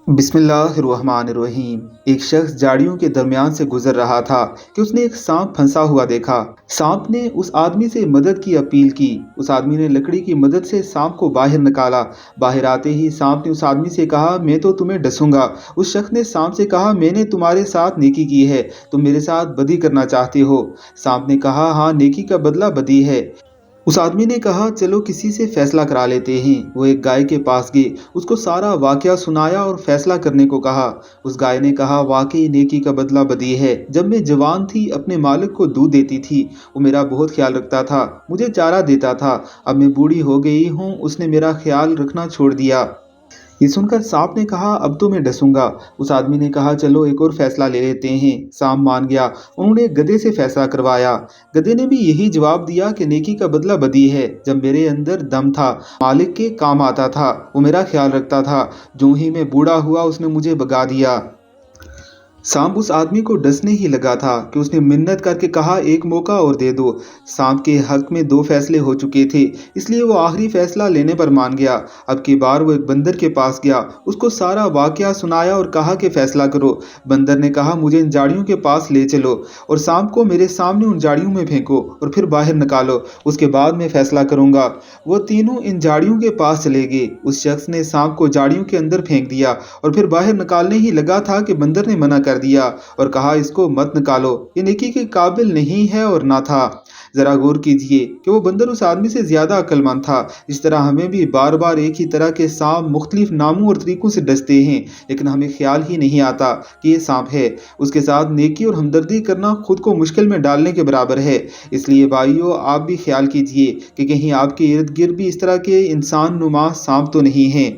बिस्मिल्लाहिर्रहमानिर्रहीम। एक शख्स झाड़ियों के दरमियान से गुजर रहा था कि उसने एक सांप फंसा हुआ देखा। सांप ने उस आदमी से मदद की अपील की। उस आदमी ने लकड़ी की मदद से सांप को बाहर निकाला। बाहर आते ही सांप ने उस आदमी से कहा, मैं तो तुम्हें डसूंगा। उस शख्स ने सांप से कहा, मैंने तुम्हारे साथ नेकी की है, तुम मेरे साथ बदी करना चाहते हो। सांप ने कहा, हाँ, नेकी का बदला बदी है। उस आदमी ने कहा, चलो किसी से फैसला करा लेते हैं। वो एक गाय के पास गए, उसको सारा वाकया सुनाया और फैसला करने को कहा। उस गाय ने कहा, वाकई नेकी का बदला बदी है। जब मैं जवान थी, अपने मालिक को दूध देती थी। वो मेरा बहुत ख्याल रखता था, मुझे चारा देता था। अब मैं बूढ़ी हो गई हूँ, उसने मेरा ख्याल रखना छोड़ दिया। ये सुनकर सांप ने कहा, अब तो मैं डसूंगा। उस आदमी ने कहा, चलो एक और फैसला ले लेते हैं। सांप मान गया। उन्होंने गधे से फैसला करवाया। गधे ने भी यही जवाब दिया कि नेकी का बदला बदी है। जब मेरे अंदर दम था, मालिक के काम आता था, वो मेरा ख्याल रखता था। जो ही मैं बूढ़ा हुआ, उसने मुझे भगा दिया। सांप उस आदमी को डसने ही लगा था कि उसने मिन्नत करके कहा, एक मौका और दे दो। सांप के हक में दो फैसले हो चुके थे, इसलिए वो आखिरी फैसला लेने पर मान गया। अब की बार वो एक बंदर के पास गया, उसको सारा वाकया सुनाया और कहा कि फैसला करो। बंदर ने कहा, मुझे इन झाड़ियों के पास ले चलो और सांप को मेरे सामने उन झाड़ियों में फेंको और फिर बाहर निकालो, उसके बाद मैं फैसला करूंगा। वो तीनों इन झाड़ियों के पास चले गए। उस शख्स ने सांप को झाड़ियों के अंदर फेंक दिया और फिर बाहर निकालने ही लगा था कि बंदर ने मना कर दिया और कहा, इसको मत निकालो, ये नेकी के काबिल नहीं है और ना था। जरा गौर कीजिए कि वो बंदर उस आदमी से ज्यादा अक्लमंद था। इस तरह हमें भी बार बार एक ही तरह के सांप मुख्तलिफ नामों और तरीकों से डसते हैं, लेकिन हमें ख्याल ही नहीं आता कि ये सांप है। उसके साथ नेकी और हमदर्दी करना खुद को मुश्किल में डालने के बराबर है। इसलिए भाइयों, आप भी ख्याल कीजिए कि कहीं आपके इर्द गिर्द भी इस तरह के इंसान नुमा सांप तो नहीं हैं।